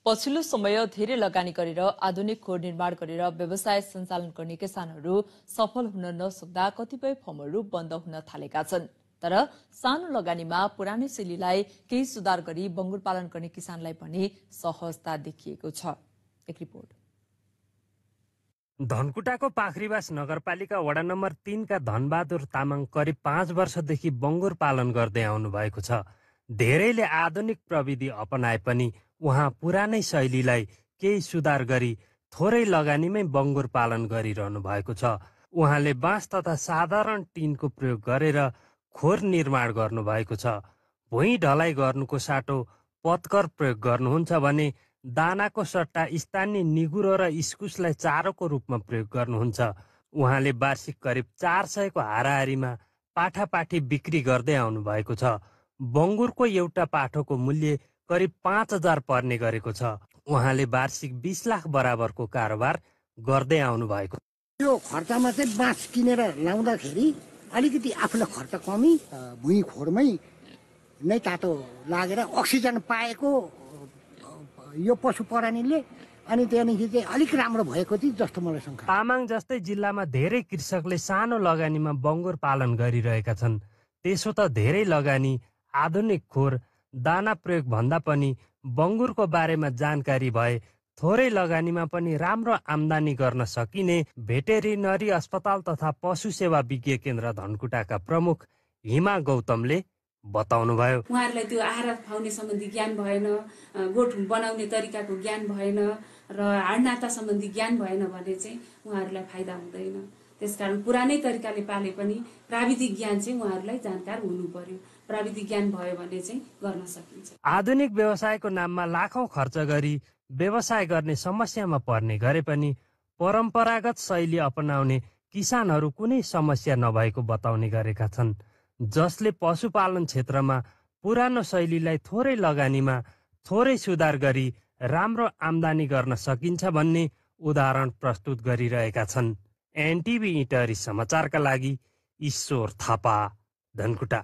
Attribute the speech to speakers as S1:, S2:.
S1: पछिल्लो समय धेरै लगानी गरेर आधुनिक खोर निर्माण गरेर व्यवसाय सञ्चालन गर्ने किसानहरू सफल हुन नसक्दा कतिपय फर्महरू बन्द हुन थालेका छन्। तर सानो लगानीमा पुरानै शैलीलाई केही सुधार गरी बङ्गुर पालन गर्ने किसानलाई पनि सहजता देखिएको छ। एक रिपोर्ट।
S2: धनकुटाको पाखरीबास नगरपालिका वडा नम्बर 3 का धनबहादुर तामाङ करिब 5 वर्षदेखि बङ्गुर पालन गर्दै आउनु भएको छ। धेरैले आधुनिक प्रविधि अपनाए पनि उहाँ पुरानै शैलीलाई केही सुधार गरी थोरै लगानीमै बङ्गुर पालन गरिरहनु भएको छ। उहाँले बाँस तथा साधारण टिनको प्रयोग गरेर खोर निर्माण गर्नु भएको छ। भुइँ ढलाइ गर्नुको साटो पत्कर प्रयोग गर्नुहुन्छ भने दानाको सट्टा स्थानीय निगुरो र इस्कुसलाई चारोको रूपमा प्रयोग गर्नुहुन्छ। उहाँले वार्षिक करिब 400 को हाराहारीमा पाठापाठी बिक्री गर्दै आउनु भएको छ। बङ्गुरको एउटा पाठोको मूल्य करिब 5000 पर्ने गरेको छ। उहाँले वार्षिक 20 लाख बराबरको कारोबार गर्दै आउनु भएको।
S3: यो खर्चमा चाहिँ बाँस किनेर लाउँदाखेरि अलिकति आफूलाई खर्च कमी, भुइँ खोरमै नै तातो लागेर अक्सिजन पाएको यो पशु प्राणीले अनि त्यहाँदेखि चाहिँ अलिक राम्रो भएको थियो जस्तो मलाई शङ्का।
S2: तामाङ जस्तै जिल्लामा धेरै कृषकले सानो लगानीमा बङ्गुर पालन गरिरहेका छन्। त्यसो त धेरै लगानी, आधुनिक खोर, दाना प्रयोग भन्दा पनि बङ्गुरको बारेमा जानकारी भए थोरै लगानीमा पनि राम्रो आम्दानी गर्न सकिने भेटेरिनरी अस्पताल तथा पशु सेवा विज्ञ केन्द्र धनकुटाका प्रमुख हिमा गौतमले बताउनुभयो।
S4: उहाँहरूलाई त्यो आहार खुवाउने सम्बन्धी ज्ञान भएन, गोठ बनाउने तरिकाको ज्ञान भएन र हाडनाता सम्बन्धी ज्ञान भएन भने चाहिँ उहाँहरूलाई फाइदा हुँदैन। त्यसकारण पुरानै तरिकाले पाले पनि प्राविधिक ज्ञान चाहिँ उहाँहरूलाई जानकार हुनु पर्यो। प्राविधिक ज्ञान भयो भने चाहिँ गर्न सकिन्छ।
S2: आधुनिक व्यवसायको नाममा लाखौं खर्च गरी व्यवसाय गर्ने समस्यामा पर्ने गरे पनि परम्परागत शैली अपनाउने किसानहरू कुनै समस्या नभएको बताउने गरेका छन्। जसले पशुपालन क्षेत्रमा पुरानो शैलीलाई थोरै लगानीमा थोरै सुधार गरी राम्रो आम्दानी गर्न सकिन्छ भन्ने उदाहरण प्रस्तुत गरिरहेका छन्। एनटिभी इटहरी समाचारका लागि ईश्वर थापा, धनकुटा।